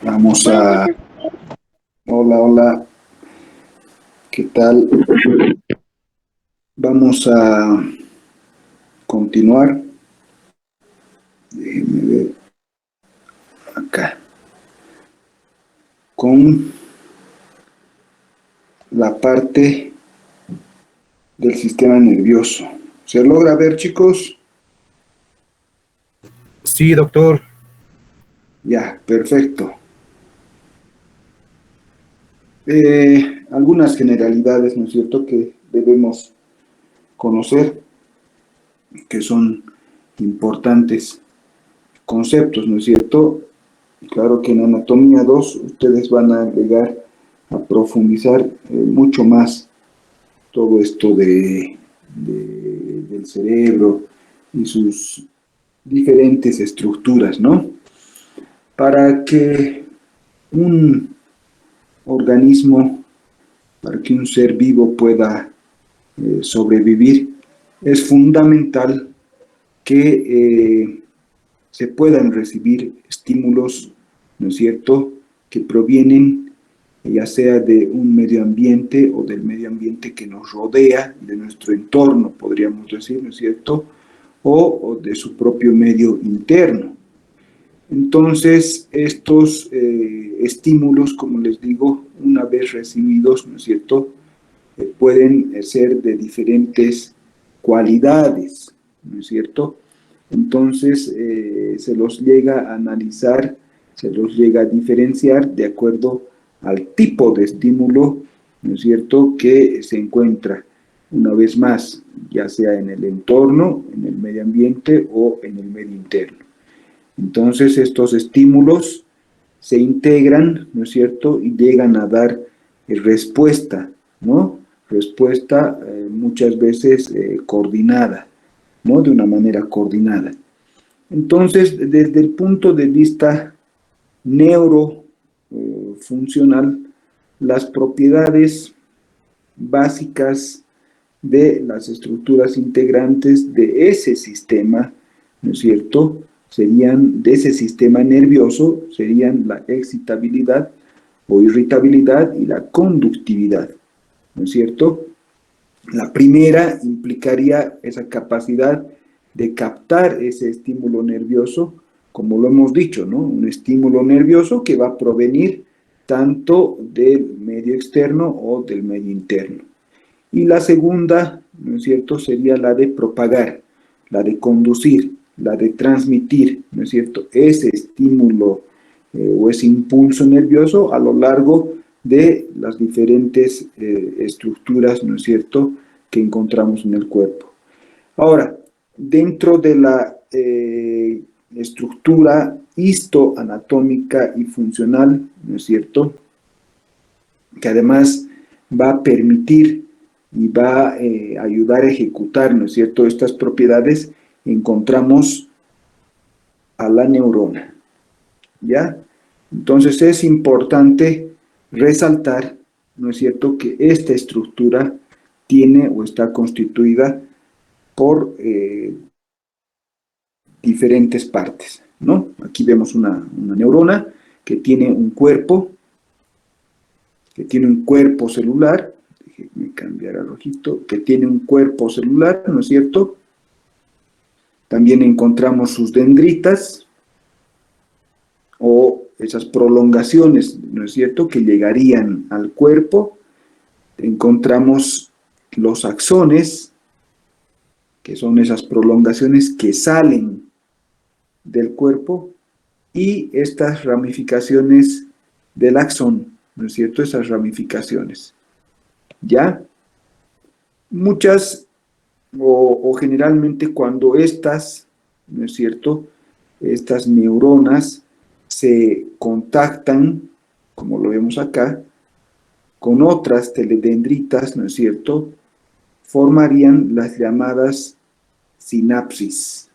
Vamos Buenos a... días. Hola, hola, ¿qué tal? Vamos a continuar. Déjenme ver acá. Con la parte del sistema nervioso. ¿Se logra ver, chicos? Sí, doctor. Ya, perfecto. Algunas generalidades, ¿no es cierto?, que debemos conocer, que son importantes conceptos, ¿no es cierto? Claro que en Anatomía 2 ustedes van a llegar a profundizar mucho más todo esto del cerebro y sus diferentes estructuras, ¿no? Para que un organismo, para que un ser vivo pueda sobrevivir, es fundamental que se puedan recibir estímulos, ¿no es cierto?, que provienen ya sea de un medio ambiente o del medio ambiente que nos rodea, de nuestro entorno, podríamos decir, ¿no es cierto?, o de su propio medio interno. Entonces, estos estímulos, como les digo, una vez recibidos, ¿no es cierto?, pueden ser de diferentes cualidades, ¿no es cierto? Entonces, se los llega a analizar, se los llega a diferenciar de acuerdo al tipo de estímulo, ¿no es cierto?, que se encuentra, una vez más, ya sea en el entorno, en el medio ambiente o en el medio interno. Entonces, estos estímulos se integran, ¿no es cierto?, y llegan a dar respuesta, ¿no? Respuesta muchas veces coordinada, ¿no? De una manera coordinada. Entonces, desde el punto de vista neurofuncional, las propiedades básicas de las estructuras integrantes de ese sistema, ¿no es cierto?, serían, de ese sistema nervioso, serían la excitabilidad o irritabilidad y la conductividad, ¿no es cierto? La primera implicaría esa capacidad de captar ese estímulo nervioso, como lo hemos dicho, ¿no? Un estímulo nervioso que va a provenir tanto del medio externo o del medio interno. Y la segunda, ¿no es cierto?, sería la de propagar, la de conducir, la de transmitir, ¿no es cierto?, ese estímulo o ese impulso nervioso a lo largo de las diferentes estructuras, ¿no es cierto?, que encontramos en el cuerpo. Ahora, dentro de la estructura histoanatómica y funcional, ¿no es cierto?, que además va a permitir y va a ayudar a ejecutar, ¿no es cierto?, estas propiedades, encontramos a la neurona, ¿ya? Entonces es importante resaltar, ¿no es cierto?, que esta estructura tiene o está constituida por diferentes partes, ¿no? Aquí vemos una neurona que tiene un cuerpo, celular, déjenme cambiar al rojito, que tiene un cuerpo celular, ¿no es cierto? También encontramos sus dendritas o esas prolongaciones, ¿no es cierto?, que llegarían al cuerpo. Encontramos los axones, que son esas prolongaciones que salen del cuerpo, y estas ramificaciones del axón, ¿no es cierto?, esas ramificaciones. ¿Ya? Muchas o generalmente cuando estas, ¿no es cierto?, estas neuronas se contactan, como lo vemos acá, con otras teledendritas, ¿no es cierto?, formarían las llamadas sinapsis.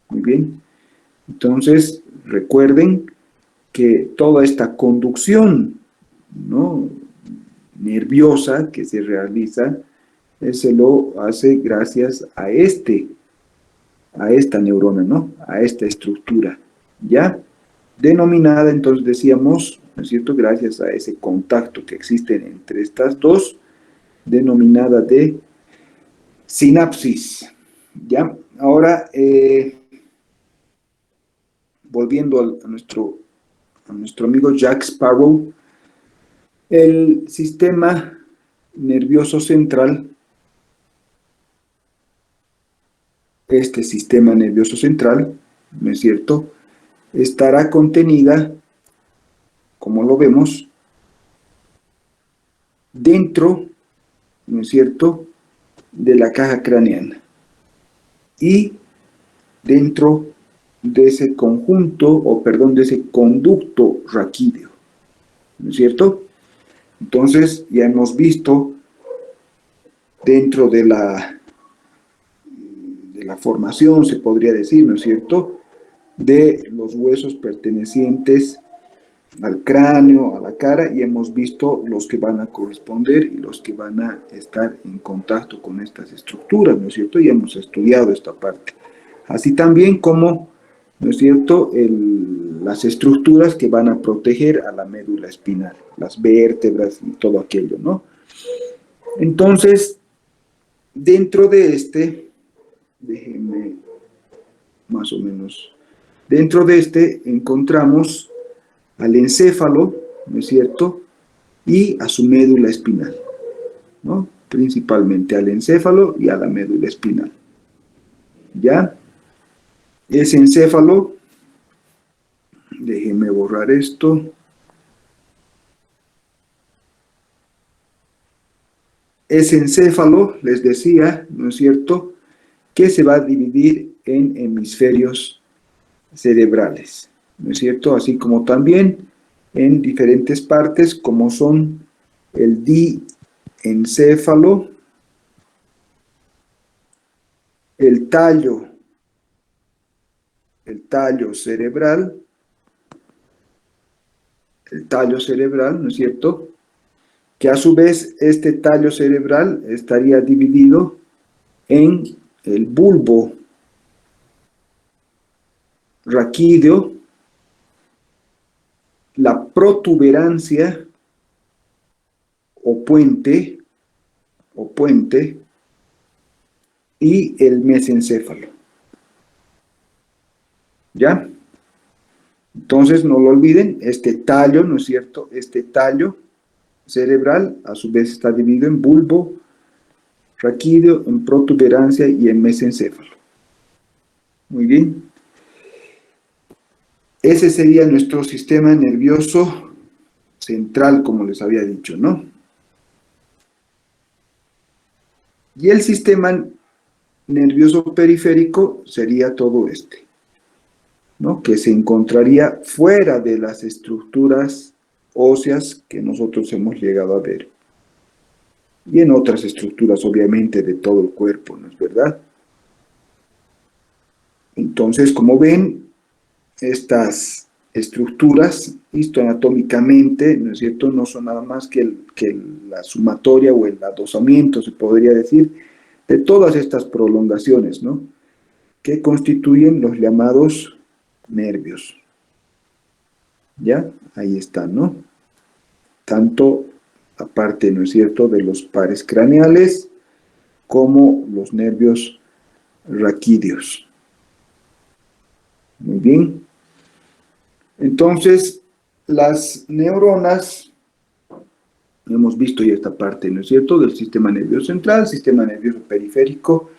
Muy bien. Entonces, recuerden que toda esta conducción, ¿no?, nerviosa que se realiza, se lo hace gracias a esta neurona, ¿no?, a esta estructura, ¿ya? denominada, entonces decíamos, ¿no es cierto?, gracias a ese contacto que existe entre estas dos, denominada de sinapsis. ¿Ya? Ahora, volviendo a nuestro amigo Jack Sparrow, el sistema nervioso central, este sistema nervioso central, ¿no es cierto?, estará contenida, como lo vemos, dentro, ¿no es cierto?, de la caja craneana y dentro de ese conjunto, o perdón, de ese conducto raquídeo, ¿no es cierto? Entonces, ya hemos visto dentro de la formación, se podría decir, ¿no es cierto?, de los huesos pertenecientes al cráneo, a la cara, y hemos visto los que van a corresponder y los que van a estar en contacto con estas estructuras, ¿no es cierto? Y hemos estudiado esta parte. Así también como, ¿no es cierto?, las estructuras que van a proteger a la médula espinal, las vértebras y todo aquello, ¿no? Entonces, dentro de déjenme más o menos, dentro de encontramos al encéfalo, ¿no es cierto?, y a su médula espinal, ¿no? Principalmente al encéfalo y a la médula espinal. ¿Ya? Ese encéfalo, déjenme borrar esto. Ese encéfalo, les decía, ¿no es cierto?, que se va a dividir en hemisferios cerebrales, ¿no es cierto?, así como también en diferentes partes, como son el diencéfalo, el tallo cerebral, ¿no es cierto?, que a su vez este tallo cerebral estaría dividido en el bulbo raquídeo, la protuberancia o puente, y el mesencéfalo. ¿Ya? Entonces, no lo olviden, este tallo, ¿no es cierto?, este tallo cerebral a su vez está dividido en bulbo raquídeo, en protuberancia y en mesencéfalo. Muy bien. Ese sería nuestro sistema nervioso central, como les había dicho, ¿no? Y el sistema nervioso periférico sería todo ¿no?, que se encontraría fuera de las estructuras óseas que nosotros hemos llegado a ver. Y en otras estructuras, obviamente, de todo el cuerpo, ¿no es verdad? Entonces, como ven, estas estructuras histoanatómicamente, ¿no es cierto?, no son nada más que la sumatoria o el adosamiento, se podría decir, de todas estas prolongaciones, ¿no?, que constituyen los llamados nervios. ¿Ya? Ahí están, ¿no? Tanto aparte, ¿no es cierto?, de los pares craneales como los nervios raquídeos. Muy bien. Entonces, las neuronas, hemos visto ya esta parte, ¿no es cierto?, del sistema nervioso central, sistema nervioso periférico,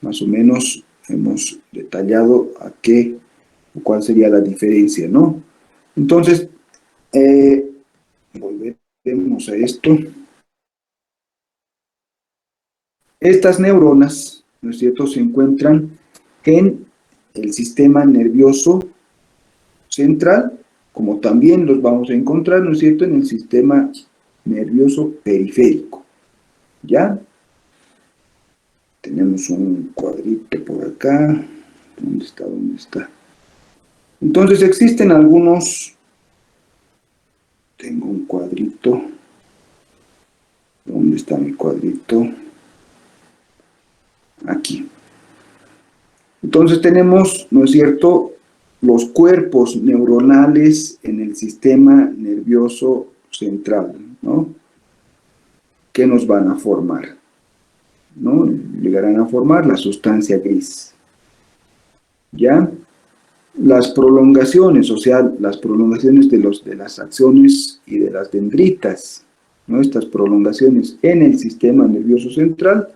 más o menos hemos detallado cuál sería la diferencia, ¿no? Entonces, volvemos a esto. Estas neuronas, ¿no es cierto?, se encuentran en el sistema nervioso central, como también los vamos a encontrar, ¿no es cierto?, en el sistema nervioso periférico. ¿Ya? Tenemos un cuadrito por acá. ¿Dónde está? ¿Dónde está? Entonces existen algunos... Tengo un cuadrito. ¿Dónde está mi cuadrito? Aquí. Entonces tenemos, ¿no es cierto?, los cuerpos neuronales en el sistema nervioso central, ¿no? ¿Qué nos van a formar? ¿No? Llegarán a formar la sustancia gris. ¿Ya? Las prolongaciones, o sea, las prolongaciones de las axones y de las dendritas, ¿no? Estas prolongaciones en el sistema nervioso central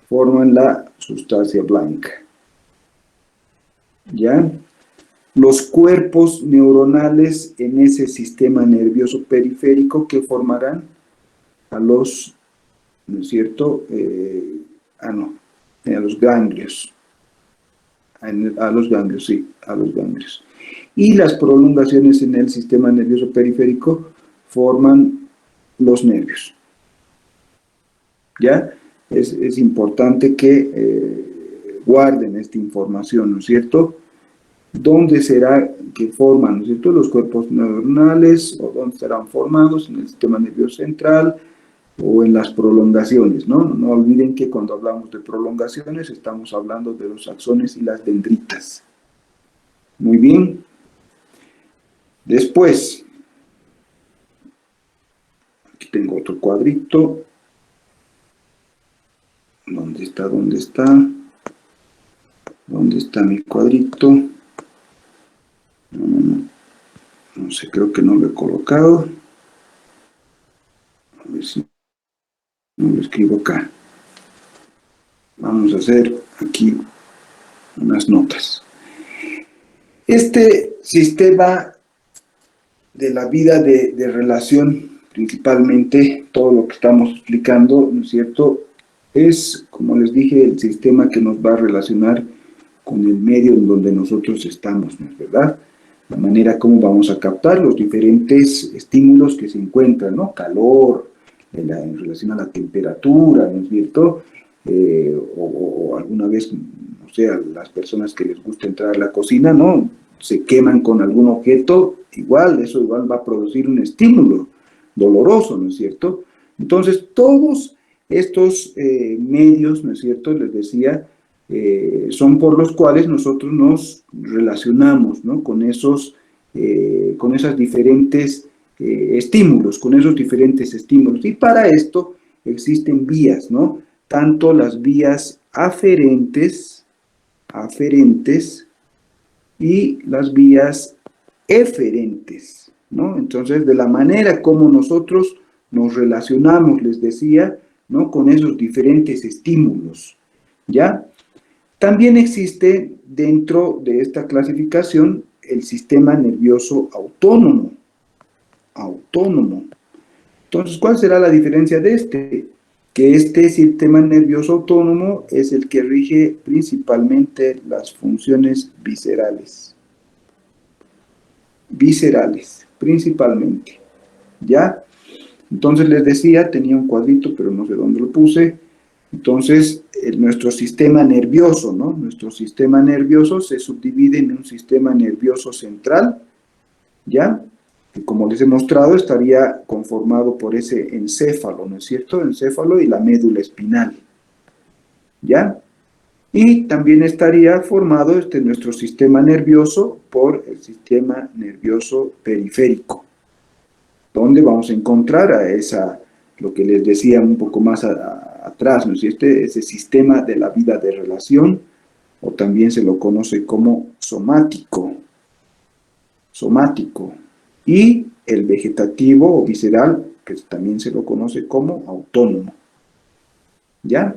forman la sustancia blanca. ¿Ya? Los cuerpos neuronales en ese sistema nervioso periférico que formarán a los, ¿no es cierto? A los ganglios. A los ganglios, sí, a los ganglios. Y las prolongaciones en el sistema nervioso periférico forman los nervios. ¿Ya? Es importante que guarden esta información, ¿no es cierto? ¿Dónde será que forman, ¿no es cierto?, los cuerpos neuronales, o dónde estarán formados, en el sistema nervioso central, o en las prolongaciones, ¿no? No olviden que cuando hablamos de prolongaciones estamos hablando de los axones y las dendritas. Muy bien. Después, aquí tengo otro cuadrito. ¿Dónde está? ¿Dónde está? ¿Dónde está mi cuadrito? No sé, creo que no lo he colocado. A ver si no lo escribo acá. Vamos a hacer aquí unas notas. Este sistema de la vida de relación, principalmente todo lo que estamos explicando, ¿no es cierto?, es, como les dije, el sistema que nos va a relacionar con el medio en donde nosotros estamos, ¿no es verdad? La manera como vamos a captar los diferentes estímulos que se encuentran, ¿no? Calor, en relación a la temperatura, ¿no es cierto? O alguna vez, o sea, las personas que les gusta entrar a la cocina, ¿no?, se queman con algún objeto, eso igual va a producir un estímulo doloroso, ¿no es cierto? Entonces, todos estos medios, ¿no es cierto?, les decía, son por los cuales nosotros nos relacionamos, ¿no?, con esos diferentes estímulos, con esos diferentes estímulos. Y para esto existen vías, ¿no? Tanto las vías aferentes y las vías eferentes, ¿no? Entonces, de la manera como nosotros nos relacionamos, les decía, ¿no?, con esos diferentes estímulos, ¿ya? También existe dentro de esta clasificación el sistema nervioso autónomo. Entonces, ¿cuál será la diferencia de este? Que este sistema nervioso autónomo es el que rige principalmente las funciones viscerales. Principalmente. ¿Ya? Entonces les decía, tenía un cuadrito, pero no sé dónde lo puse. Entonces, nuestro sistema nervioso, ¿no? Nuestro sistema nervioso se subdivide en un sistema nervioso central, ¿ya? Que, como les he mostrado, estaría conformado por ese encéfalo, ¿no es cierto? Encéfalo y la médula espinal, ¿ya? Y también estaría formado nuestro sistema nervioso por el sistema nervioso periférico, donde vamos a encontrar lo que les decía un poco más atrás, ¿no es cierto?, ese sistema de la vida de relación, o también se lo conoce como somático, y el vegetativo o visceral, que también se lo conoce como autónomo, ¿ya?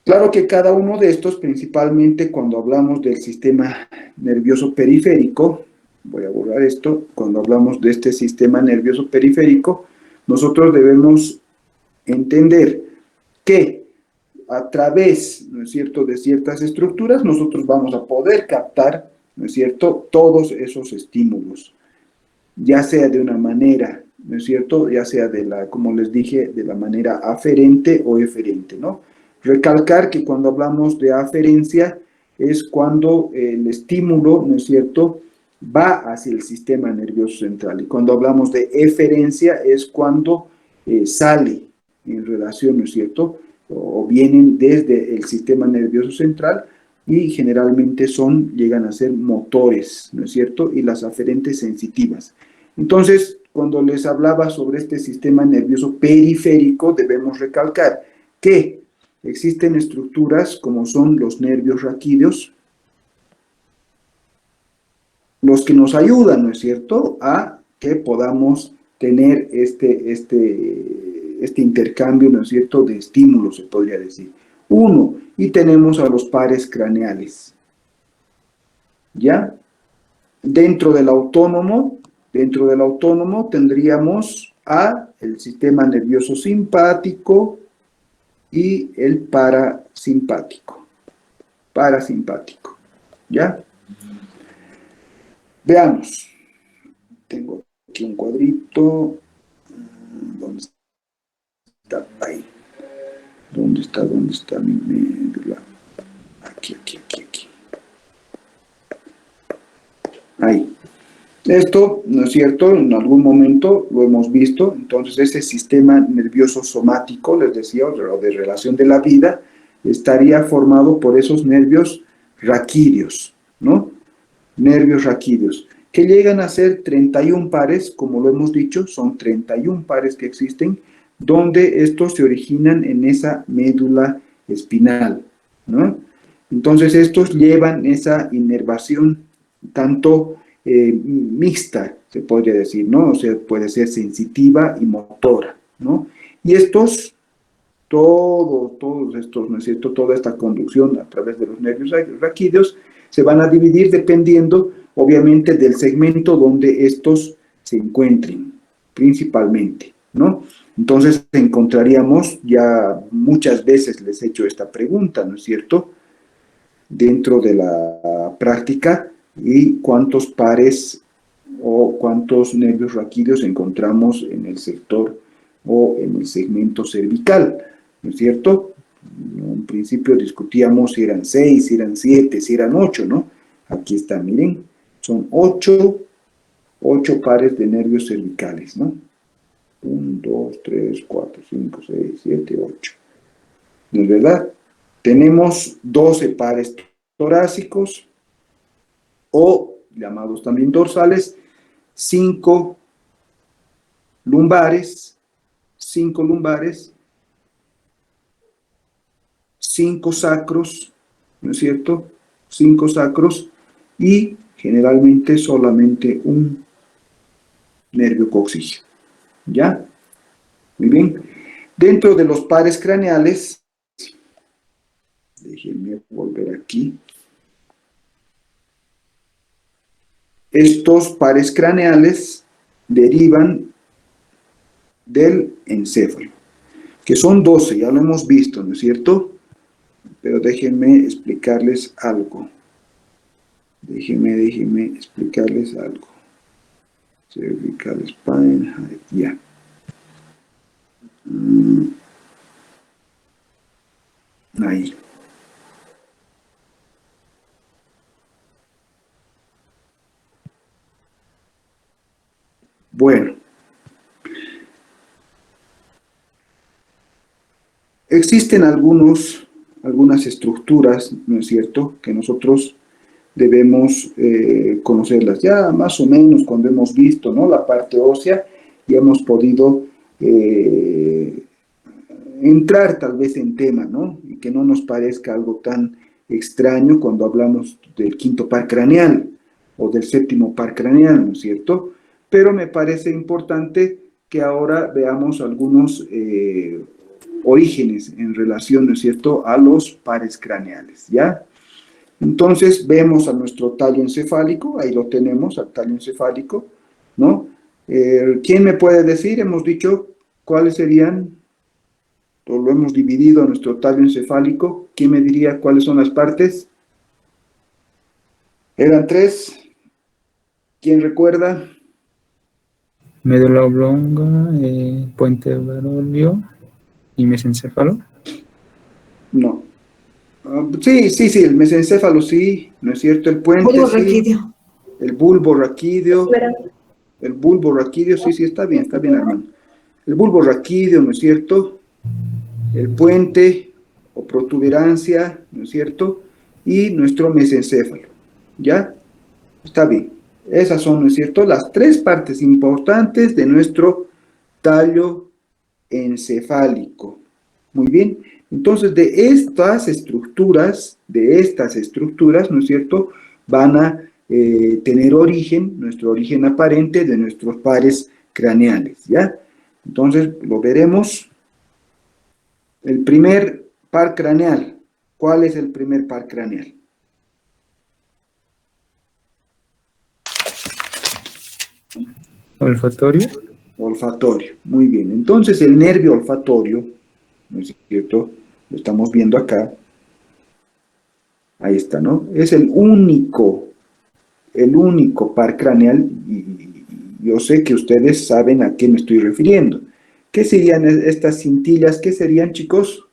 Claro que cada uno de estos, principalmente cuando hablamos del sistema nervioso periférico, voy a borrar esto, cuando hablamos de este sistema nervioso periférico, nosotros debemos entender que a través, ¿no es cierto?, de ciertas estructuras, nosotros vamos a poder captar, ¿no es cierto?, todos esos estímulos, ya sea de una manera, ¿no es cierto?, ya sea como les dije, de la manera aferente o eferente, ¿no? Recalcar que cuando hablamos de aferencia es cuando el estímulo, ¿no es cierto?, va hacia el sistema nervioso central, y cuando hablamos de eferencia es cuando sale en relación, ¿no es cierto?, o vienen desde el sistema nervioso central y generalmente llegan a ser motores, ¿no es cierto? Y las aferentes sensitivas. Entonces, cuando les hablaba sobre este sistema nervioso periférico, debemos recalcar que existen estructuras como son los nervios raquídeos, los que nos ayudan, ¿no es cierto?, a que podamos tener este intercambio, ¿no es cierto?, de estímulos, se podría decir. Uno, y tenemos a los pares craneales, ¿ya? Dentro del autónomo tendríamos el sistema nervioso simpático y el parasimpático, ¿ya? Veamos, tengo aquí un cuadrito, ¿dónde está? Ahí. ¿Dónde está mi médula? Aquí. Ahí. Esto, ¿no es cierto?, en algún momento lo hemos visto. Entonces, ese sistema nervioso somático, les decía, o de relación de la vida, estaría formado por esos nervios raquídeos, ¿no? Nervios raquídeos, que llegan a ser 31 pares, como lo hemos dicho, son 31 pares que existen, donde estos se originan en esa médula espinal, ¿no? Entonces, estos llevan esa inervación tanto mixta, se podría decir, ¿no? O sea, puede ser sensitiva y motora, ¿no? Y todos estos, ¿no es cierto?, toda esta conducción a través de los nervios raquídeos se van a dividir dependiendo, obviamente, del segmento donde estos se encuentren, principalmente, ¿no? Entonces encontraríamos, ya muchas veces les he hecho esta pregunta, ¿no es cierto?, dentro de la práctica, y cuántos pares o cuántos nervios raquídeos encontramos en el sector o en el segmento cervical, ¿no es cierto? En un principio discutíamos si eran 6, si eran 7, si eran 8, ¿no? Aquí está, miren, son 8 pares de nervios cervicales, ¿no? 1, 2, 3, 4, 5, 6, 7, 8. ¿No es verdad? Tenemos 12 pares torácicos, o llamados también dorsales, 5 lumbares, 5 sacros, ¿no es cierto? 5 sacros, y generalmente solamente un nervio coxígeo, ¿ya? Muy bien. Dentro de los pares craneales, déjenme volver aquí. Estos pares craneales derivan del encéfalo, que son 12, ya lo hemos visto, ¿no es cierto? Pero déjenme explicarles algo. Déjenme explicarles algo. Cervical spine, ya. Ahí. Bueno. Existen algunas estructuras, ¿no es cierto?, que nosotros debemos conocerlas. Ya más o menos cuando hemos visto, ¿no?, la parte ósea, y hemos podido entrar tal vez en tema, ¿no?, y que no nos parezca algo tan extraño cuando hablamos del quinto par craneal o del séptimo par craneal, ¿no es cierto? Pero me parece importante que ahora veamos algunos orígenes en relación, ¿no es cierto?, a los pares craneales, ¿ya? Entonces vemos a nuestro tallo encefálico, ahí lo tenemos, al tallo encefálico, ¿no? ¿Quién me puede decir? Hemos dicho cuáles serían, o lo hemos dividido a nuestro tallo encefálico. ¿Quién me diría cuáles son las partes? Eran 3. ¿Quién recuerda? Médula oblonga, puente barolio y mesencéfalo. No. Sí, el mesencéfalo sí, ¿no es cierto? El puente bulbo sí. raquídeo. El bulbo raquídeo. El bulbo raquídeo, sí, está bien, hermano. El bulbo raquídeo, ¿no es cierto? El puente o protuberancia, ¿no es cierto? y nuestro mesencéfalo. ¿Ya? Está bien. Esas son, ¿no es cierto?, las tres partes importantes de nuestro tallo encefálico. Muy bien. Entonces, de estas estructuras, ¿no es cierto?, van a tener origen, nuestro origen aparente de nuestros pares craneales, ¿ya? Entonces, lo veremos. El primer par craneal. ¿Cuál es el primer par craneal? Olfatorio. Olfatorio. Muy bien. Entonces, el nervio olfatorio, ¿no es cierto?, lo estamos viendo acá. Ahí está, ¿no? Es el único par craneal, y yo sé que ustedes saben a qué me estoy refiriendo. ¿Qué serían estas cintillas? ¿Qué serían, chicos?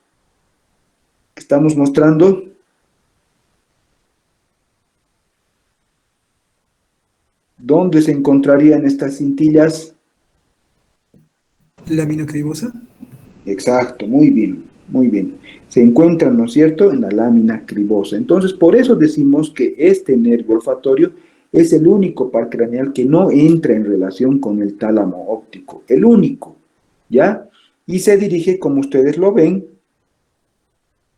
¿Qué estamos mostrando? ¿Dónde se encontrarían estas cintillas? Lámina cribosa. Exacto, muy bien, muy bien. Se encuentran, ¿no es cierto?, en la lámina cribosa. Entonces, por eso decimos que este nervio olfatorio es el único par craneal que no entra en relación con el tálamo óptico. El único, ¿ya? Y se dirige, como ustedes lo ven,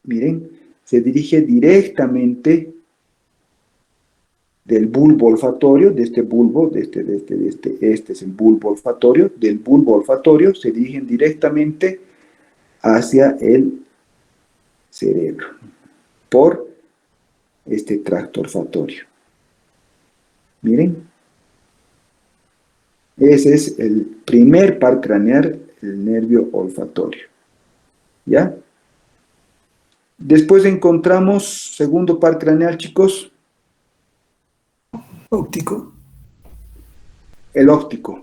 miren, se dirige directamente del bulbo olfatorio, de este bulbo, este es el bulbo olfatorio, del bulbo olfatorio se dirigen directamente hacia el cerebro por este tracto olfatorio. Miren, ese es el primer par craneal, el nervio olfatorio. ¿Ya? Después encontramos segundo par craneal, chicos. Óptico. El óptico,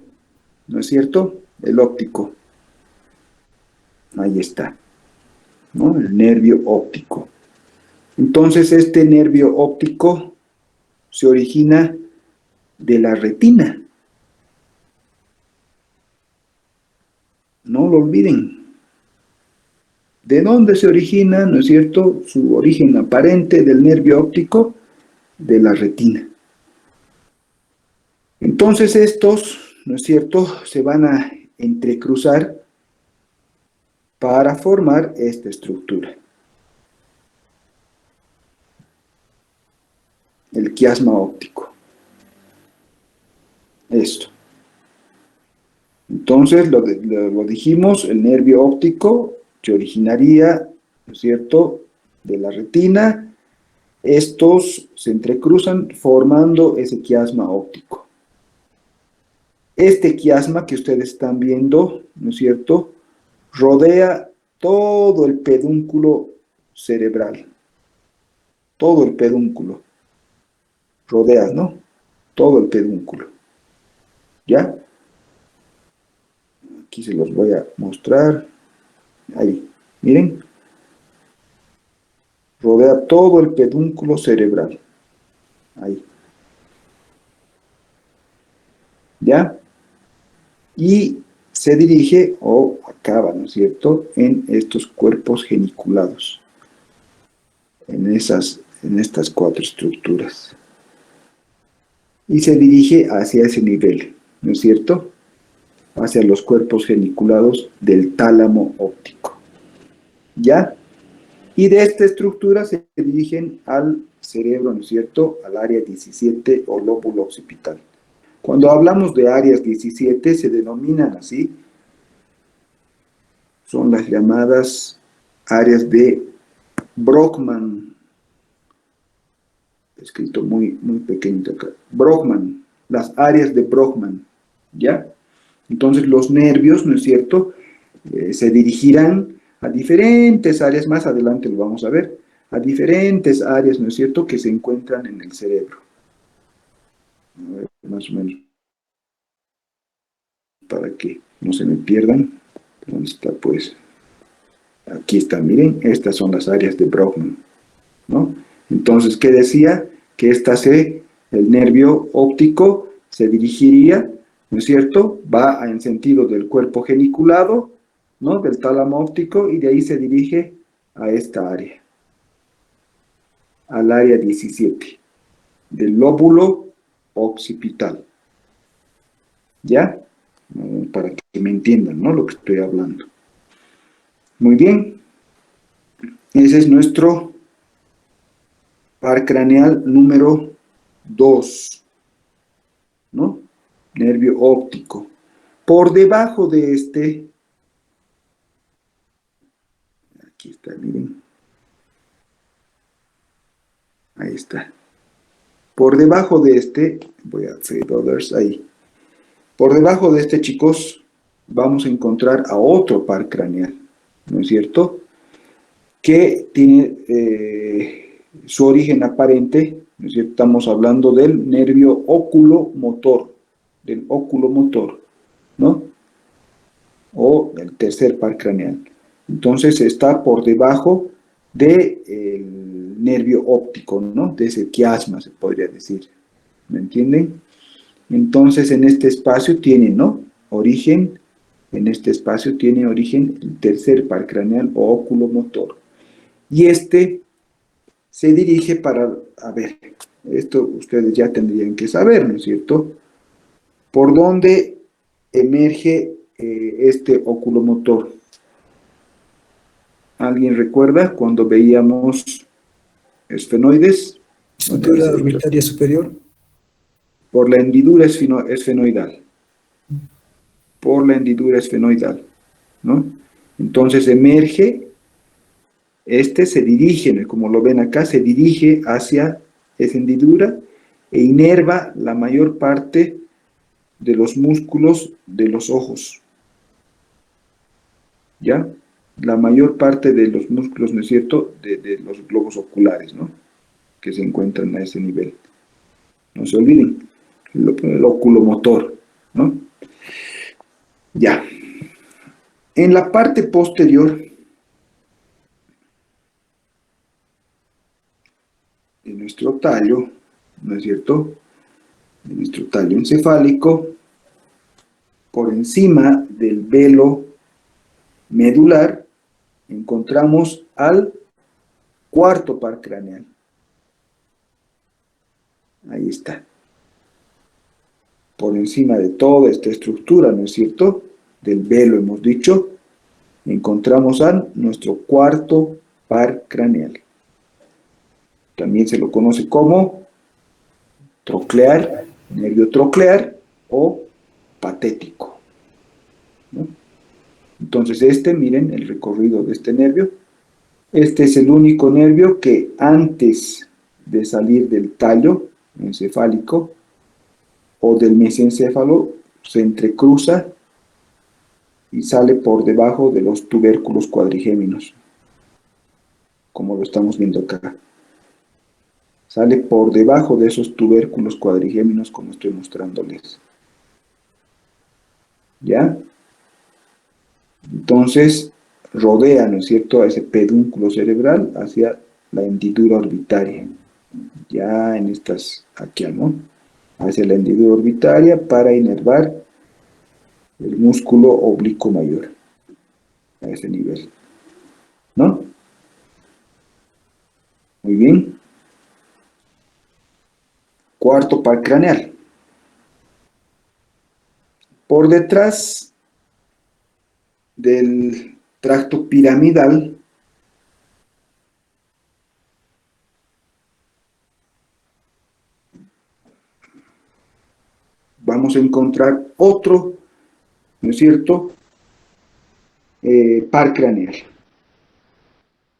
¿no es cierto? El óptico. Ahí está, ¿no? El nervio óptico. Entonces, este nervio óptico se origina de la retina. No lo olviden. ¿De dónde se origina, no es cierto?, su origen aparente del nervio óptico? De la retina. Entonces estos, ¿no es cierto?, se van a entrecruzar para formar esta estructura. El quiasma óptico. Esto. Entonces, lo dijimos, el nervio óptico se originaría, ¿no es cierto?, de la retina. Estos se entrecruzan formando ese quiasma óptico. Este quiasma que ustedes están viendo, ¿no es cierto?, rodea todo el pedúnculo cerebral. Todo el pedúnculo. Rodea, ¿no? Todo el pedúnculo. ¿Ya? Aquí se los voy a mostrar. Ahí, miren. Rodea todo el pedúnculo cerebral. Ahí. ¿Ya? Y se dirige o acaba, ¿no es cierto?, en estos cuerpos geniculados. En estas cuatro estructuras. Y se dirige hacia ese nivel, ¿no es cierto?, hacia los cuerpos geniculados del tálamo óptico. ¿Ya? Y de esta estructura se dirigen al cerebro, ¿no es cierto?, al área 17 o lóbulo occipital. Cuando hablamos de áreas 17 se denominan así, son las llamadas áreas de Brockman, escrito muy pequeñito acá, Brockman, las áreas de Brockman, ¿ya? Entonces los nervios, ¿no es cierto?, se dirigirán a diferentes áreas, más adelante lo vamos a ver, a diferentes áreas, ¿no es cierto?, que se encuentran en el cerebro. A ver, más o menos, para que no se me pierdan. ¿Dónde está, pues? Aquí está, miren, estas son las áreas de Brockman, ¿no? Entonces, ¿qué decía? Que el nervio óptico se dirigiría, ¿no es cierto?, va en sentido del cuerpo geniculado, ¿no?, del tálamo óptico, y de ahí se dirige a esta área. al área 17 del lóbulo occipital. ¿Ya? Para que me entiendan, ¿no? Lo que estoy hablando. Muy bien. Ese es nuestro par craneal número 2, ¿no? Nervio óptico. Por debajo de este, aquí está, miren. Ahí está. Por debajo de este, voy a hacer others ahí. Por debajo de este, chicos, vamos a encontrar a otro par craneal, ¿no es cierto? Que tiene su origen aparente, ¿no es cierto? Estamos hablando del nervio oculomotor, ¿no? O el tercer par craneal. Entonces está por debajo del nervio óptico, ¿no? De ese quiasma, se podría decir. ¿Me entienden? Entonces en este espacio tiene, ¿no? Origen, en este espacio tiene origen el tercer par craneal o oculomotor. Y este se dirige para, a ver, esto ustedes ya tendrían que saber, ¿no es cierto? ¿Por dónde emerge este oculomotor? ¿Alguien recuerda cuando veíamos esfenoides? Estructura orbitaria superior. Por la hendidura esfenoidal. Por la hendidura esfenoidal, ¿no? Entonces emerge, este se dirige, como lo ven acá, se dirige hacia esa hendidura e inerva la mayor parte de los músculos de los ojos. ¿Ya? La mayor parte de los músculos, ¿no es cierto?, de los globos oculares, ¿no?, que se encuentran a ese nivel. No se olviden, el oculomotor, ¿no? Ya. En la parte posterior de nuestro tallo, ¿no es cierto?, de nuestro tallo encefálico, por encima del velo medular, encontramos al cuarto par craneal. Ahí está. Por encima de toda esta estructura, ¿no es cierto?, del velo, hemos dicho, encontramos a nuestro cuarto par craneal. También se lo conoce como troclear, nervio troclear o patético, ¿no? Entonces miren el recorrido de este nervio. Este es el único nervio que antes de salir del tallo encefálico o del mesencéfalo se entrecruza y sale por debajo de los tubérculos cuadrigéminos, como lo estamos viendo acá. Sale por debajo de esos tubérculos cuadrigéminos, como estoy mostrándoles. ¿Ya? Entonces, rodea, ¿no es cierto?, a ese pedúnculo cerebral hacia la hendidura orbitaria. Ya en estas, aquí, ¿no?, hacia la hendidura orbitaria para inervar el músculo oblicuo mayor, a ese nivel, ¿no? Muy bien. Cuarto par craneal. Por detrás del tracto piramidal vamos a encontrar otro, ¿no es cierto?, par craneal.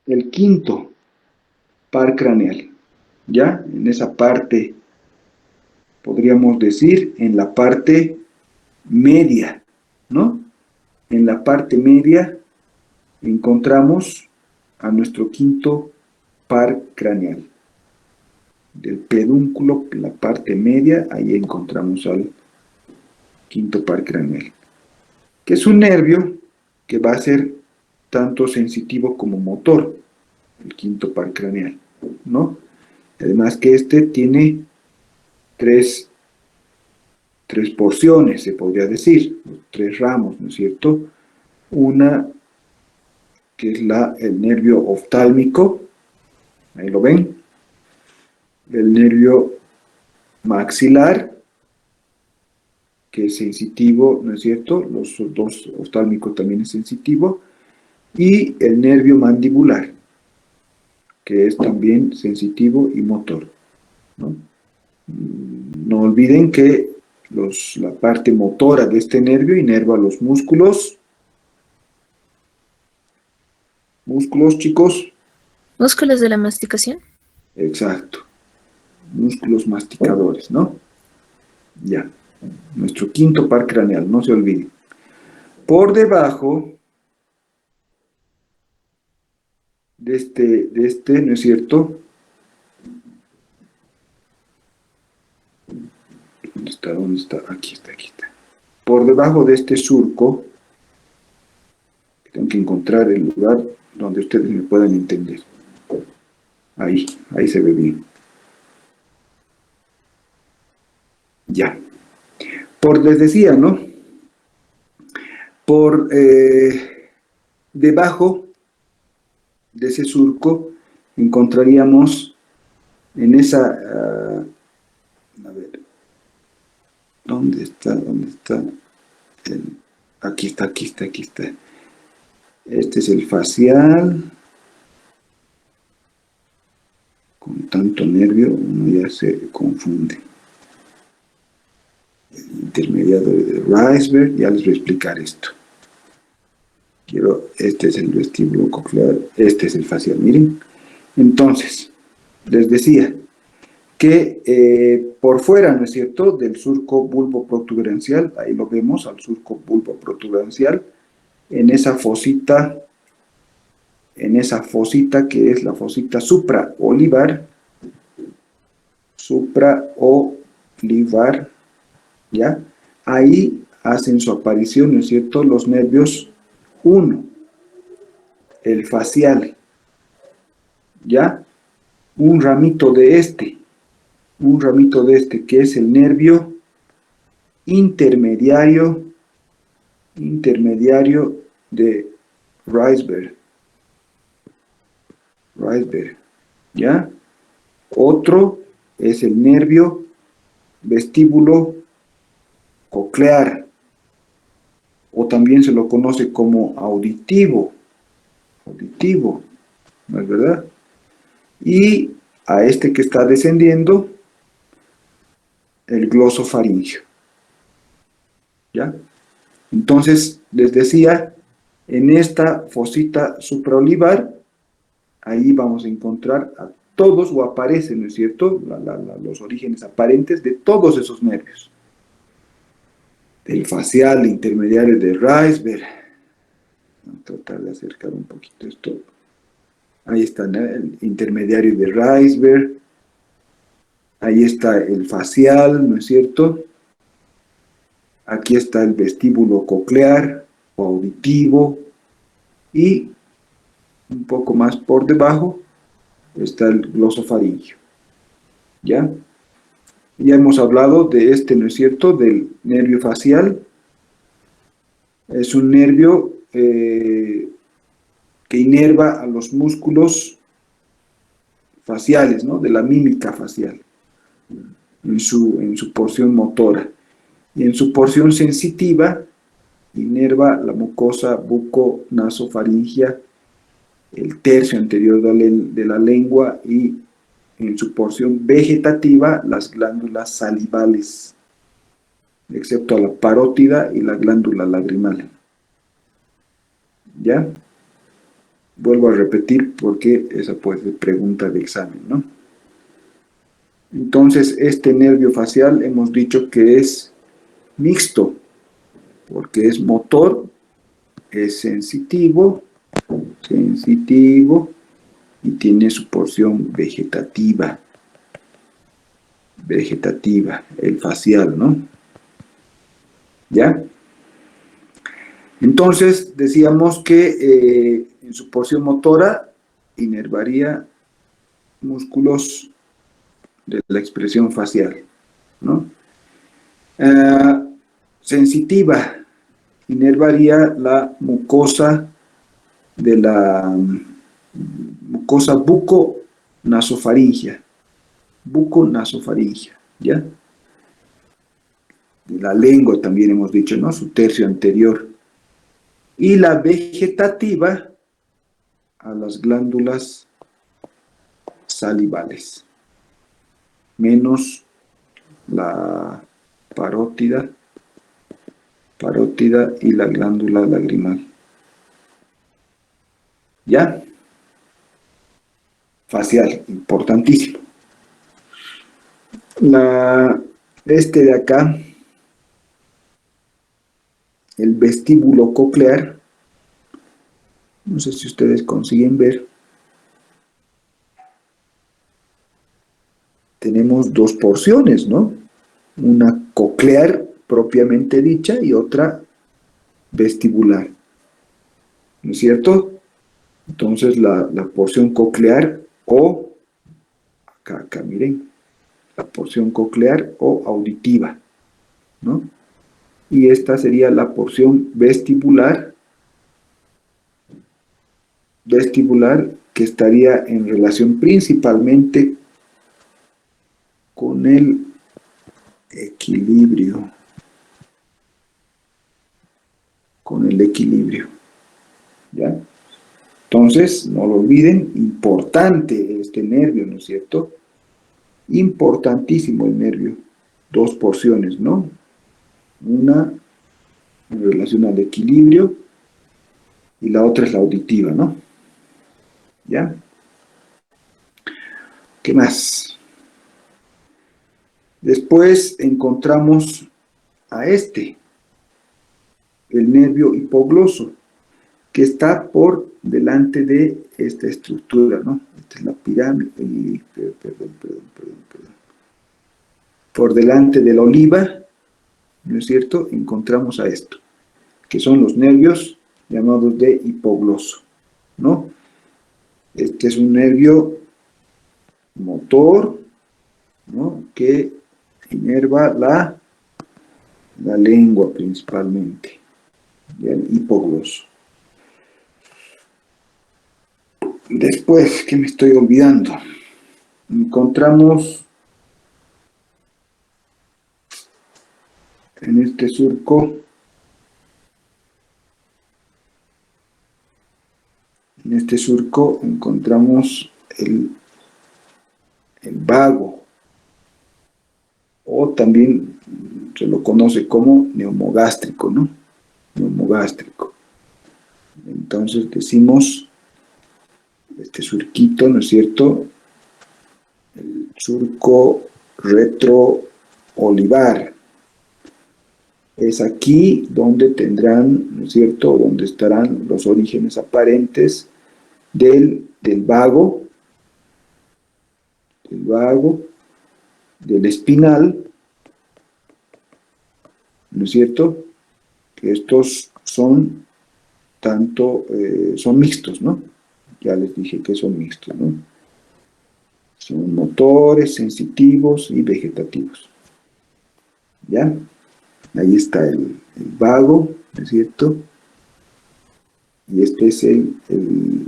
El quinto par craneal. ¿Ya? En esa parte, podríamos decir, en la parte media, ¿no? En la parte media encontramos a nuestro quinto par craneal. Del pedúnculo, en la parte media, ahí encontramos al quinto par craneal, que es un nervio que va a ser tanto sensitivo como motor, el quinto par craneal, ¿no? Además que tiene tres porciones, se podría decir, tres ramos, ¿no es cierto? Una que es el nervio oftálmico, ahí lo ven, el nervio maxilar, que es sensitivo, ¿no es cierto? Los dos oftálmicos también es sensitivo, y el nervio mandibular, que es también sensitivo y motor, ¿no? No olviden que la parte motora de este nervio inerva los músculos. Músculos, chicos. ¿Músculos de la masticación? Exacto. Músculos masticadores, ¿no? Ya. Nuestro quinto par craneal, no se olviden. Por debajo de este, ¿no es cierto? ¿Dónde está? ¿Dónde está? Aquí está, aquí está. Por debajo de este surco, tengo que encontrar el lugar donde ustedes me puedan entender. Ahí se ve bien. Ya. Les decía, ¿no? Por debajo de ese surco encontraríamos en esa... a ver, ¿dónde está? ¿Dónde está? Aquí está, aquí está, aquí está. Este es el facial. Con tanto nervio uno ya se confunde. El intermediario de Reisberg, ya les voy a explicar esto. Este es el vestíbulo coclear, este es el facial, miren. Entonces, les decía que por fuera, ¿no es cierto?, del surco bulboprotuberancial, ahí lo vemos, al surco bulboprotuberancial, en esa fosita que es la fosita supraolivar, ¿ya? Ahí hacen su aparición, ¿no es cierto?, los nervios 1, el facial, ¿ya? Un ramito de este, que es el nervio intermediario de Reisberg, ¿ya? Otro es el nervio vestíbulo coclear, o también se lo conoce como auditivo, ¿no es verdad? Y a este que está descendiendo, el glosofaringio, ¿ya? Entonces, les decía, en esta fosita supraolivar, ahí vamos a encontrar a todos, o aparecen, ¿no es cierto?, los orígenes aparentes de todos esos nervios. El facial intermediario de Reisberg. Voy a tratar de acercar un poquito esto. Ahí está, ¿no?, el intermediario de Reisberg. Ahí está el facial, ¿no es cierto? Aquí está el vestíbulo coclear o auditivo. Y un poco más por debajo está el glosofaringio. ¿Ya? Ya hemos hablado de este, ¿no es cierto?, del nervio facial. Es un nervio que inerva a los músculos faciales, ¿no?, de la mímica facial, en su porción motora. Y en su porción sensitiva, inerva la mucosa buco-nasofaringea, el tercio anterior de la lengua, y en su porción vegetativa, las glándulas salivales, excepto a la parótida y la glándula lagrimal. ¿Ya? Vuelvo a repetir porque esa puede ser pregunta de examen, ¿no? Entonces, este nervio facial hemos dicho que es mixto, porque es motor, es sensitivo, y tiene su porción vegetativa, el facial, ¿no? ¿Ya? Entonces, decíamos que en su porción motora inervaría músculos de la expresión facial, ¿no? Sensitiva, inervaría la mucosa de la mucosa buco-nasofaringea, buconasofaringea, ¿ya? De la lengua también hemos dicho, ¿no? Su tercio anterior. Y la vegetativa a las glándulas salivales, menos la parótida y la glándula lagrimal. ¿Ya? Facial, importantísimo. Este de acá, el vestíbulo coclear, no sé si ustedes consiguen ver, tenemos dos porciones, ¿no? Una coclear propiamente dicha y otra vestibular, ¿no es cierto? Entonces la porción coclear o, acá miren, la porción coclear o auditiva, ¿no? Y esta sería la porción vestibular que estaría en relación principalmente con el equilibrio, ¿ya? Entonces, no lo olviden, importante este nervio, ¿no es cierto? Importantísimo el nervio. Dos porciones, ¿no? Una en relación al equilibrio y la otra es la auditiva, ¿no? ¿Ya? ¿Qué más? Después encontramos a el nervio hipogloso, que está por delante de esta estructura, ¿no? Esta es la pirámide, perdón. Por delante de la oliva, ¿no es cierto? Encontramos a esto, que son los nervios llamados de hipogloso, ¿no? Este es un nervio motor, ¿no? Que inerva la lengua principalmente, ¿ya? El hipogloso. Después, ¿qué me estoy olvidando? Encontramos en este surco, encontramos el vago, o también se lo conoce como neumogástrico, ¿no? Neumogástrico. Entonces decimos, este surquito, ¿no es cierto? El surco retroolivar. Es aquí donde tendrán, ¿no es cierto?, donde estarán los orígenes aparentes del vago, del espinal, ¿no es cierto?, que estos son son mixtos, ¿no? Ya les dije que son mixtos, ¿no? Son motores, sensitivos y vegetativos. ¿Ya? Ahí está el vago, ¿no es cierto? Y este es el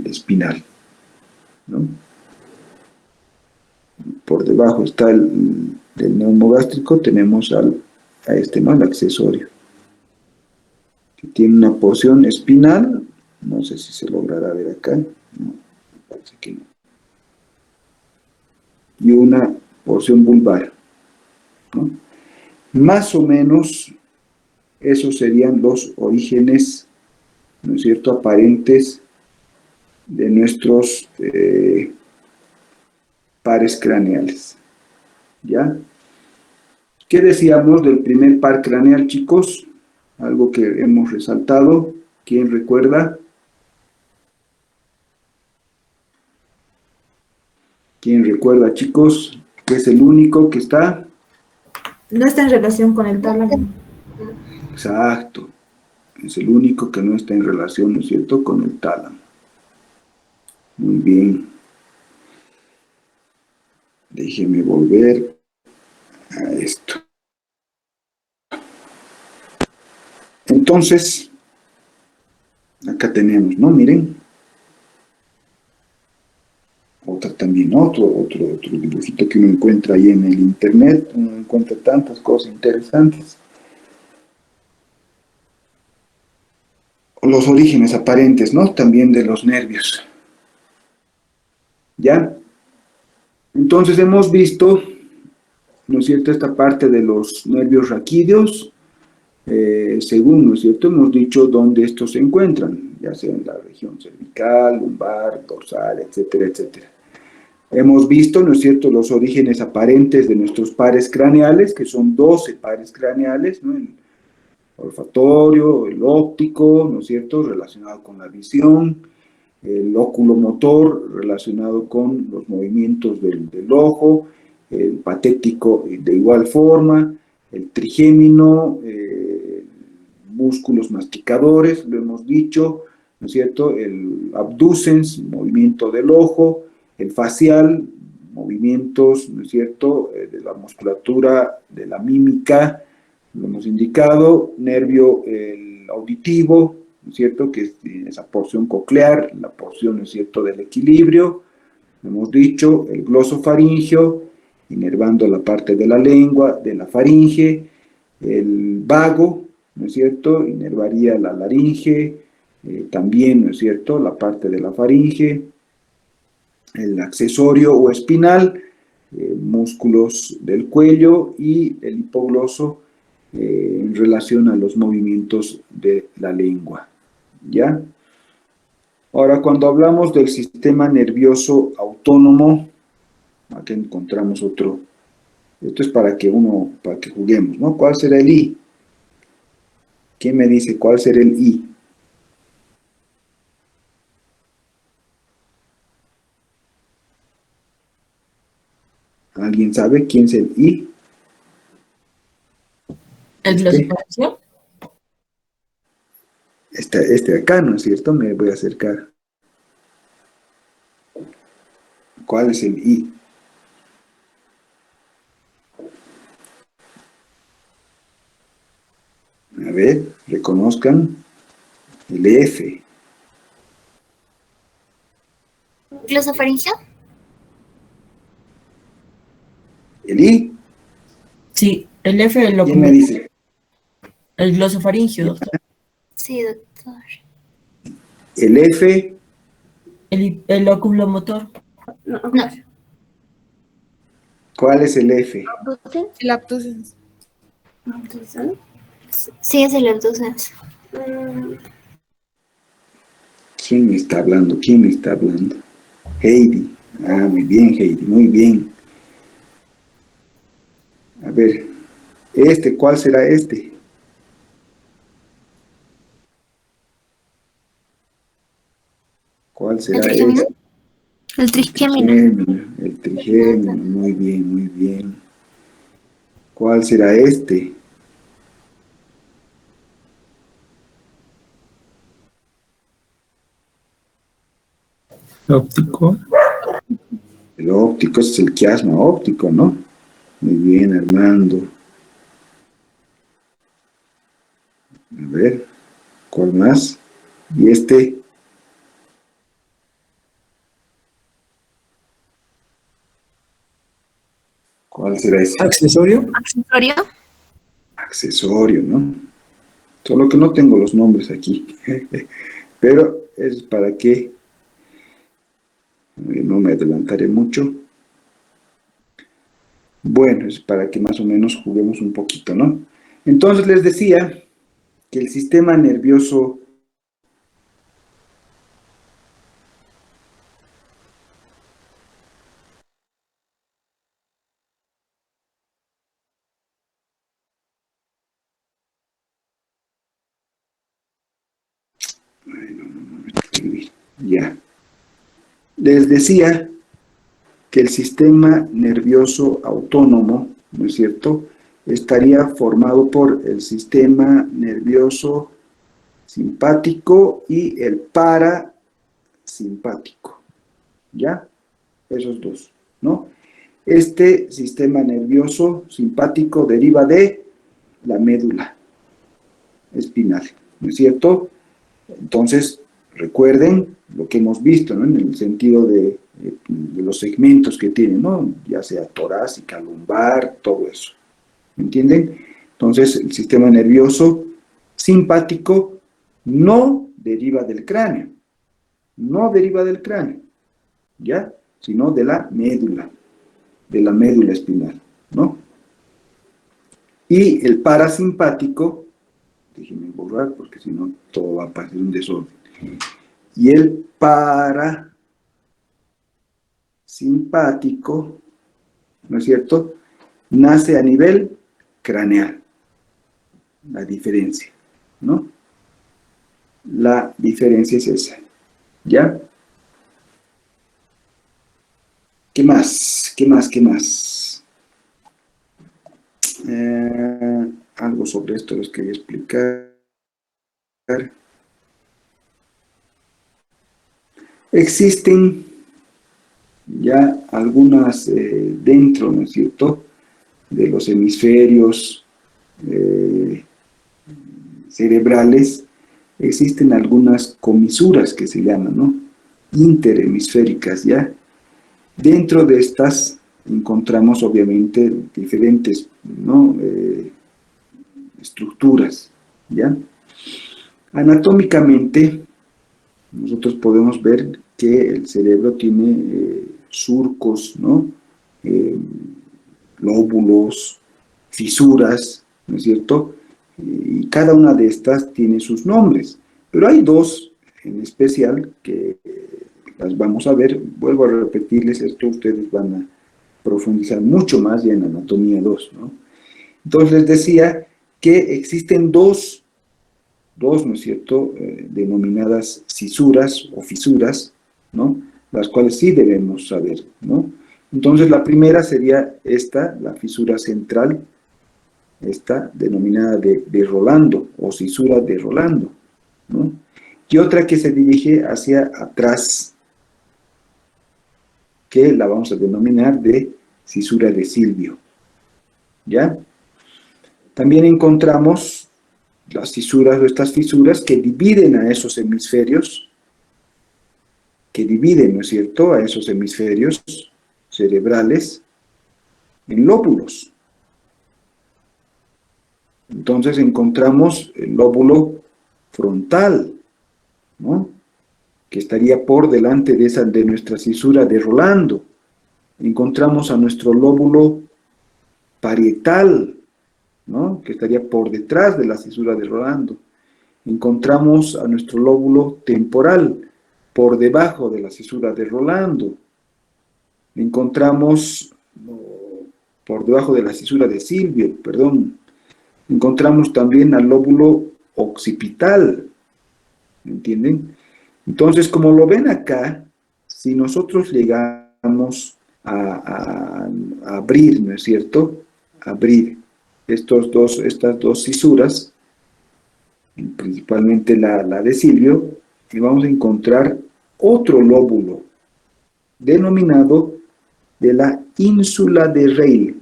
espinal, ¿no? Por debajo está del neumogástrico, tenemos a este, ¿no? El accesorio, que tiene una porción espinal, no sé si se logrará ver acá, no, me parece que no, y una porción vulvar, ¿no? Más o menos esos serían los orígenes, ¿no es cierto?, aparentes de nuestros pares craneales, ¿ya? ¿Qué decíamos del primer par craneal, chicos? Algo que hemos resaltado. ¿Quién recuerda? ¿Quién recuerda, chicos? Que es el único que está... No está en relación con el tálamo. Exacto. Es el único que no está en relación, ¿no es cierto?, con el tálamo. Muy bien. Déjeme volver a esto. Entonces, acá tenemos, ¿no? Miren. Otra también, ¿no? Otro dibujito que uno encuentra ahí en el internet, uno encuentra tantas cosas interesantes. Los orígenes aparentes, ¿no? También de los nervios. ¿Ya? Entonces hemos visto, ¿no es cierto?, esta parte de los nervios raquídeos, según, ¿no es cierto?, hemos dicho dónde estos se encuentran, ya sea en la región cervical, lumbar, dorsal, etcétera, etcétera. Hemos visto, ¿no es cierto?, los orígenes aparentes de nuestros pares craneales, que son 12 pares craneales, ¿no? El olfatorio, el óptico, ¿no es cierto?, relacionado con la visión, el oculomotor relacionado con los movimientos del ojo, el patético de igual forma, el trigémino, músculos masticadores, lo hemos dicho, ¿no es cierto?, el abducens, movimiento del ojo, el facial, movimientos, ¿no es cierto?, de la musculatura, de la mímica, lo hemos indicado, nervio el auditivo, ¿no es cierto?, que es esa porción coclear, la porción, ¿no es cierto?, del equilibrio, hemos dicho, el glosofaringeo, inervando la parte de la lengua, de la faringe, el vago, ¿no es cierto?, inervaría la laringe, también, ¿no es cierto?, la parte de la faringe, el accesorio o espinal, músculos del cuello y el hipogloso en relación a los movimientos de la lengua, ¿ya? Ahora, cuando hablamos del sistema nervioso autónomo, aquí encontramos otro, esto es para que juguemos, ¿no? ¿Cuál será el I? ¿Quién me dice cuál será el I? ¿Alguien sabe quién es el I? ¿El glosofaringeo? Este acá, ¿no es cierto? Me voy a acercar. ¿Cuál es el I? A ver, reconozcan el F. ¿Glosofaringeo? ¿El I? Sí, el F ¿Quién me locomotor. dice? El glosofaringeo, doctor. Sí, doctor. El F. El oculomotor. No. ¿Cuál es el F? El abducens. Sí, es el abducens. ¿Quién me está hablando? ¿Quién me está hablando? Heidi. Ah, muy bien, Heidi, muy bien. A ver, ¿cuál será este? ¿Cuál será ¿El trigémino? este? El trigémino. El trigémino, muy bien, muy bien. ¿Cuál será este? Óptico. El óptico, ese es el quiasma óptico, ¿no? Muy bien, Armando. A ver, ¿cuál más? ¿Y este? ¿Cuál será ese? Accesorio. Accesorio. Accesorio, ¿no? Solo que no tengo los nombres aquí. Pero es para que no me adelantaré mucho. Bueno, es para que más o menos juguemos un poquito, ¿no? Entonces les decía que el sistema nervioso ya. Les decía que el sistema nervioso autónomo, ¿no es cierto?, estaría formado por el sistema nervioso simpático y el parasimpático, ¿ya? Esos dos, ¿no? Este sistema nervioso simpático deriva de la médula espinal, ¿no es cierto? Entonces, recuerden lo que hemos visto, ¿no? En el sentido de los segmentos que tiene, ¿no? Ya sea torácica, lumbar, todo eso. ¿Me entienden? Entonces, el sistema nervioso simpático no deriva del cráneo, ¿ya? Sino de la médula espinal, ¿no? Y el parasimpático, déjenme borrar porque si no todo va a parecer un desorden. Y el parasimpático, ¿no es cierto?, nace a nivel craneal. La diferencia, ¿no? La diferencia es esa, ¿ya? ¿Qué más? Algo sobre esto les quería explicar. Existen ya algunas dentro, ¿no es cierto?, de los hemisferios cerebrales, existen algunas comisuras que se llaman, ¿no?, interhemisféricas, ¿ya? Dentro de estas encontramos obviamente diferentes, ¿no?, estructuras, ¿ya? Anatómicamente, nosotros podemos ver que el cerebro tiene surcos, ¿no?, lóbulos, fisuras, ¿no es cierto? Y cada una de estas tiene sus nombres, pero hay dos en especial que las vamos a ver. Vuelvo a repetirles esto, ustedes van a profundizar mucho más ya en anatomía 2, ¿no? Entonces les decía que existen dos, ¿no es cierto?, denominadas cisuras o fisuras, ¿no?, las cuales sí debemos saber, ¿no? Entonces la primera sería esta, la fisura central, esta denominada de Rolando, o cisura de Rolando, ¿no? Y otra que se dirige hacia atrás, que la vamos a denominar de cisura de Silvio, ¿ya? También encontramos las cisuras o estas fisuras que dividen a esos hemisferios, ¿no es cierto?, a esos hemisferios cerebrales en lóbulos. Entonces encontramos el lóbulo frontal, ¿no?, que estaría por delante de nuestra cisura de Rolando. Encontramos a nuestro lóbulo parietal, ¿no?, que estaría por detrás de la cisura de Rolando. Encontramos a nuestro lóbulo temporal, por debajo de la cisura de Rolando. Encontramos, por debajo de la cisura de Silvio, perdón. Encontramos también al lóbulo occipital, ¿me entienden? Entonces, como lo ven acá, si nosotros llegamos a abrir, ¿no es cierto?, abrir estas dos cisuras, principalmente la de Silvio, y vamos a encontrar otro lóbulo denominado de la ínsula de Rey,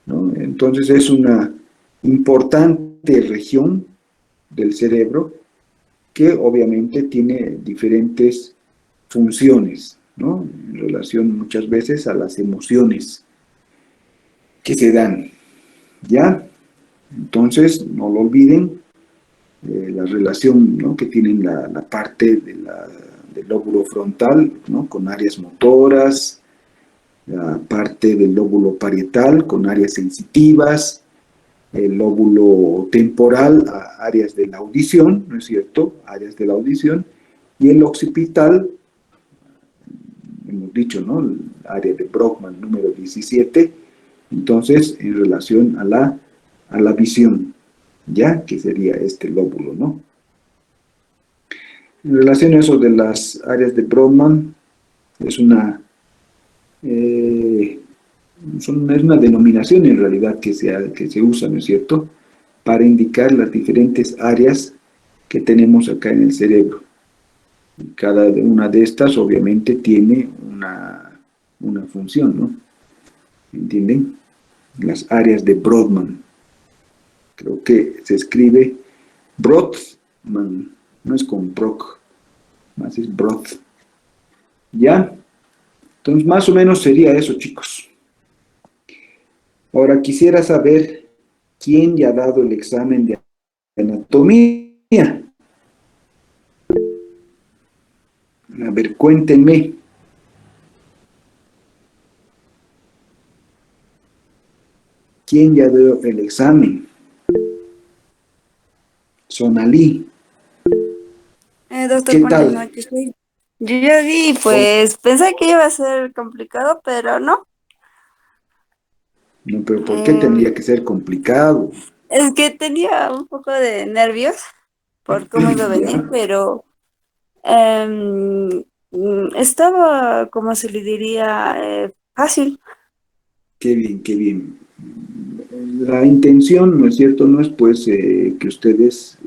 ¿no? Entonces es una importante región del cerebro que obviamente tiene diferentes funciones, ¿no?, en relación muchas veces a las emociones que se dan, ¿ya? Entonces, no lo olviden, la relación, ¿no?, que tienen la parte del lóbulo frontal, ¿no?, con áreas motoras, la parte del lóbulo parietal con áreas sensitivas, el lóbulo temporal a áreas de la audición, ¿no es cierto?, áreas de la audición, y el occipital, hemos dicho, ¿no?, el área de Brockman número 17, entonces en relación a la visión, ¿ya?, que sería este lóbulo, ¿no? En relación a eso de las áreas de Brockman, es una denominación en realidad que se usa, ¿no es cierto?, para indicar las diferentes áreas que tenemos acá en el cerebro. Cada una de estas obviamente tiene una función, ¿no? ¿Entienden? Las áreas de Brodmann. Creo que se escribe Brod no es con proc, más es broth. ¿Ya? Entonces, más o menos sería eso, chicos. Ahora, quisiera saber quién ya ha dado el examen de anatomía. A ver, cuéntenme. ¿Quién ya dio el examen? Sonalí. Doctor, ¿Qué buenas tal? noches. Yo ya vi, pues pensé que iba a ser complicado, pero no. No, pero ¿por qué Eh, tendría que ser complicado? es que tenía un poco de nervios por cómo iba a venir, Ya, pero estaba, como se le diría, fácil. qué bien, qué bien. La intención, ¿no es cierto? No es pues que ustedes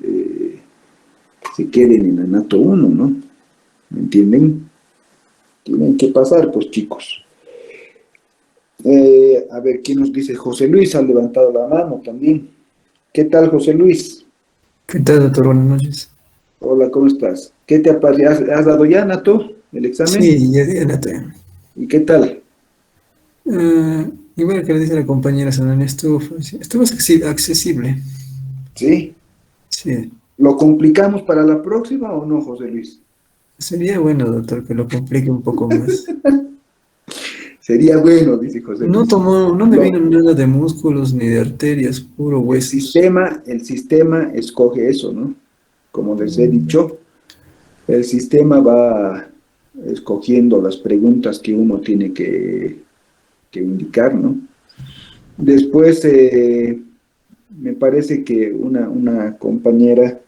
se queden en Anato 1, ¿no? ¿Me entienden? Tienen que pasar, pues chicos. A ver, ¿quién nos dice? José Luis ha levantado la mano también. ¿Qué tal, José Luis? ¿Qué tal, doctor? Buenas noches. Hola, ¿cómo estás? ¿Qué te ha parecido? ¿Has dado ya, Nato, el examen? Sí, ya di anatomía. ¿Y qué tal? Igual que le dice la compañera Sanani, estuvo accesible. ¿Sí? Sí, ¿Lo complicamos para la próxima o no, José Luis? sería bueno, doctor, que lo complique un poco más. Sería bueno, dice José Luis. No me vino Lo- nada de músculos ni de arterias, puro huesos. el sistema escoge eso, ¿no? Como les he dicho, el sistema va escogiendo las preguntas que uno tiene que indicar, ¿no? Después, me parece que una compañera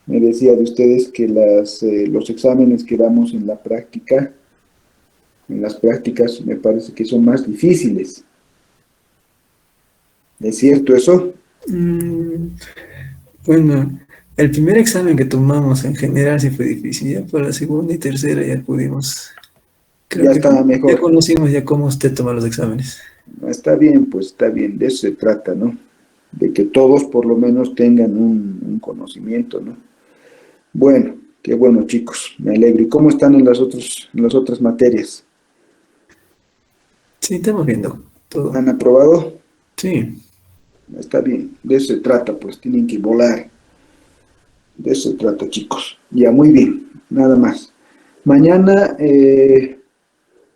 me decía de ustedes que los exámenes que damos en la práctica, en las prácticas, me parece que son más difíciles. ¿Es cierto eso? Mm, bueno, el primer examen que tomamos en general sí fue difícil, ya para la segunda y tercera ya pudimos, creo Ya que está ya mejor. conocimos ya cómo usted toma los exámenes. Está bien, pues está bien, de eso se trata, ¿no? De que todos por lo menos tengan un conocimiento, ¿no? Bueno, qué bueno, chicos, me alegro. ¿Y cómo están en las otras materias? Sí, estamos viendo todo. ¿Han aprobado? Sí, Está bien, de eso se trata, pues tienen que volar. De eso se trata, chicos. Ya, muy bien, nada más. Mañana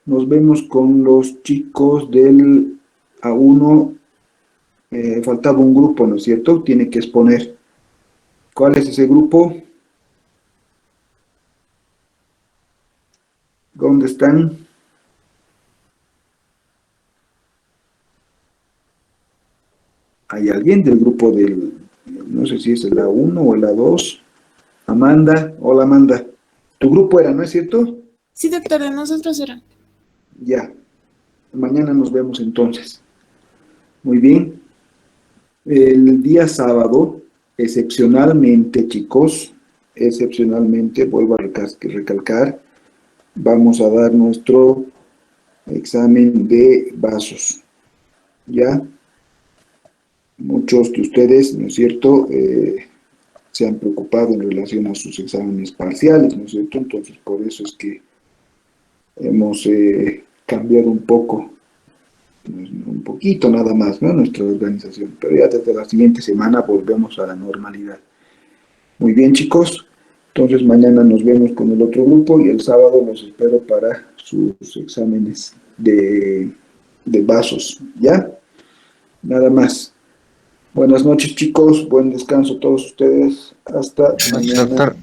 nos vemos con los chicos del A1. Faltaba un grupo, ¿no es cierto? Tiene que exponer. ¿Cuál es ese grupo? ¿Dónde están? ¿Hay alguien del grupo no sé si es el A1 o el A2? Amanda, hola Amanda. Tu grupo era, ¿no es cierto? Sí, doctor, de nosotros era. Ya, mañana nos vemos entonces. Muy bien. El día sábado, excepcionalmente, chicos, excepcionalmente, vuelvo a recalcar, vamos a dar nuestro examen de vasos. ¿Ya? Muchos de ustedes, ¿no es cierto?, se han preocupado en relación a sus exámenes parciales, ¿no es cierto? Entonces, por eso es que hemos cambiado un poquito nada más, ¿no?, nuestra organización, pero ya desde la siguiente semana volvemos a la normalidad. Muy bien, chicos, entonces mañana nos vemos con el otro grupo y el sábado los espero para sus exámenes de vasos, ¿ya? Nada más. Buenas noches, chicos, buen descanso a todos ustedes, hasta mañana. Doctor.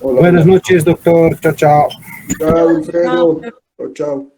Hola, Buenas hola. noches, doctor. Chao, chao. Chao, Alfredo. Chao, chao.